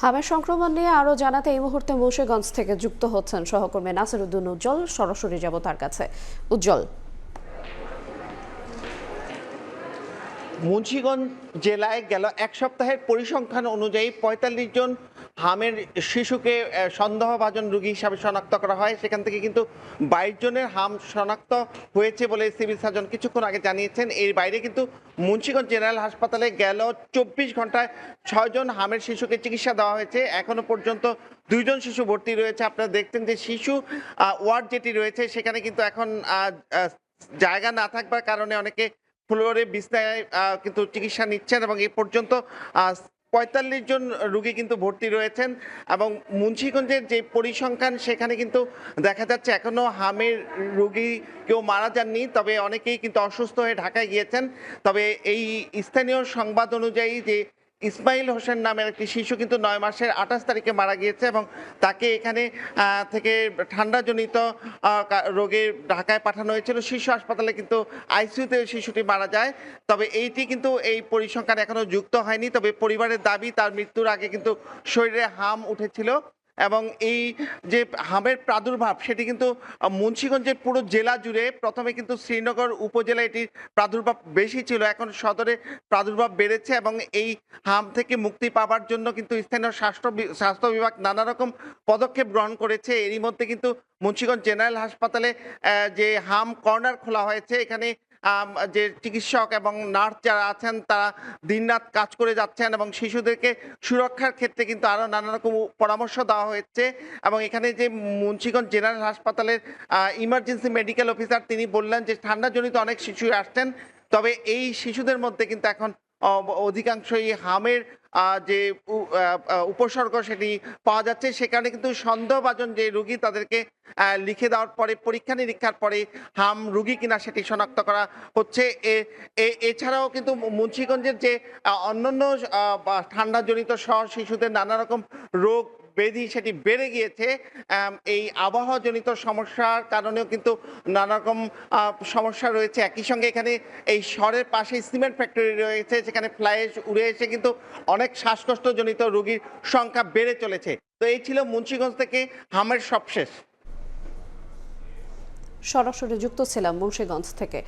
হামের সংক্রমণ নিয়ে আরও জানাতে এই মুহূর্তে মুন্সিগঞ্জ থেকে যুক্ত হচ্ছেন সহকর্মী নাসিরউদ্দিন উজ্জ্বল। সরাসরি যাব তার কাছে। উজ্জ্বল, মুন্সিগঞ্জ জেলায় গেল এক সপ্তাহের পরিসংখ্যান অনুযায়ী ৪৫ জন হামের শিশুকে সন্দেহভাজন রোগী হিসাবে শনাক্ত করা হয়। সেখান থেকে কিন্তু ২২ জনের হাম শনাক্ত হয়েছে বলে সিভিল সার্জন কিছুক্ষণ আগে জানিয়েছেন। এর বাইরে কিন্তু মুন্সিগঞ্জ জেনারেল হাসপাতালে গেল ২৪ ঘন্টায় ৬ জন হামের শিশুকে চিকিৎসা দেওয়া হয়েছে। এখনো পর্যন্ত ২ জন শিশু ভর্তি রয়েছে। আপনারা দেখছেন যে শিশু ওয়ার্ড যেটি রয়েছে সেখানে কিন্তু এখন জায়গা না থাকবার কারণে অনেকে ফ্লোরে বিছনায় কিন্তু চিকিৎসা নিচ্ছেন এবং এ পর্যন্ত ৪৫ জন রোগী কিন্তু ভর্তি রয়েছেন। এবং মুন্সিগঞ্জের যে পরিসংখ্যান সেখানে কিন্তু দেখা যাচ্ছে এখনো হামের রোগী কেউ মারা যাননি, তবে অনেকেই কিন্তু অসুস্থ হয়ে ঢাকায় গিয়েছেন। তবে এই স্থানীয় সংবাদ অনুযায়ী যে ইসমাইল হোসেন নামের একটি শিশু কিন্তু ৯ মাসের ২৮ তারিখে মারা গিয়েছে এবং তাকে এখানে থেকে ঠান্ডাজনিত রোগে ঢাকায় পাঠানো হয়েছিল। শিশু হাসপাতালে কিন্তু আইসিইউতে শিশুটি মারা যায়। তবে এইটি কিন্তু এই পরিসংখ্যান এখনো যুক্ত হয়নি। তবে পরিবারের দাবি তার মৃত্যুর আগে কিন্তু শরীরে হাম উঠেছিল এবং এই যে হামের প্রাদুর্ভাব সেটি কিন্তু মুন্সিগঞ্জের পুরো জেলা জুড়ে প্রথমে কিন্তু শ্রীনগর উপজেলায় এটির প্রাদুর্ভাব বেশি ছিল, এখন সদরে প্রাদুর্ভাব বেড়েছে এবং এই হাম থেকে মুক্তি পাওয়ার জন্য কিন্তু স্থানীয় স্বাস্থ্য বিভাগ নানা রকম পদক্ষেপ গ্রহণ করেছে। এরই মধ্যে কিন্তু মুন্সিগঞ্জ জেনারেল হাসপাতালে যে হাম কর্নার খোলা হয়েছে। এখানে যে চিকিৎসক এবং নার্স যারা আছেন তারা দিনরাত কাজ করে যাচ্ছেন এবং শিশুদেরকে সুরক্ষার ক্ষেত্রে কিন্তু আরও নানা রকম পরামর্শ দেওয়া হয়েছে। এবং এখানে যে মুন্সিগঞ্জ জেনারেল হাসপাতালের ইমার্জেন্সি মেডিকেল অফিসার তিনি বললেন যে ঠান্ডাজনিত অনেক শিশু আসছেন, তবে এই শিশুদের মধ্যে কিন্তু এখন অধিকাংশই হামের যে উপসর্গ সেটি পাওয়া যাচ্ছে। সেখানে কিন্তু সন্দেহভাজন যে রোগী তাদেরকে লিখে দেওয়ার পরে পরীক্ষা নিরীক্ষার পরে হাম রোগী কিনা সেটি শনাক্ত করা হচ্ছে। এছাড়াও কিন্তু মুন্সিগঞ্জের যে অন্যান্য ঠান্ডাজনিত সহ শিশুদের নানা রকম রোগ ব্যাধি সেটি বেড়ে গিয়েছে। এই আবহাওয়াজনিত সমস্যার কারণেও কিন্তু নানা রকম সমস্যা রয়েছে। একই সঙ্গে এখানে এই শহরের পাশে সিমেন্ট ফ্যাক্টরি রয়েছে, সেখানে ফ্লাই অ্যাশ উড়ে এসে কিন্তু অনেক শ্বাসকষ্টজনিত রোগীর সংখ্যা বেড়ে চলেছে। তো এই ছিল মুন্সিগঞ্জ থেকে হামের সবশেষ। সরাসরি যুক্ত ছিলাম মুন্সিগঞ্জ থেকে।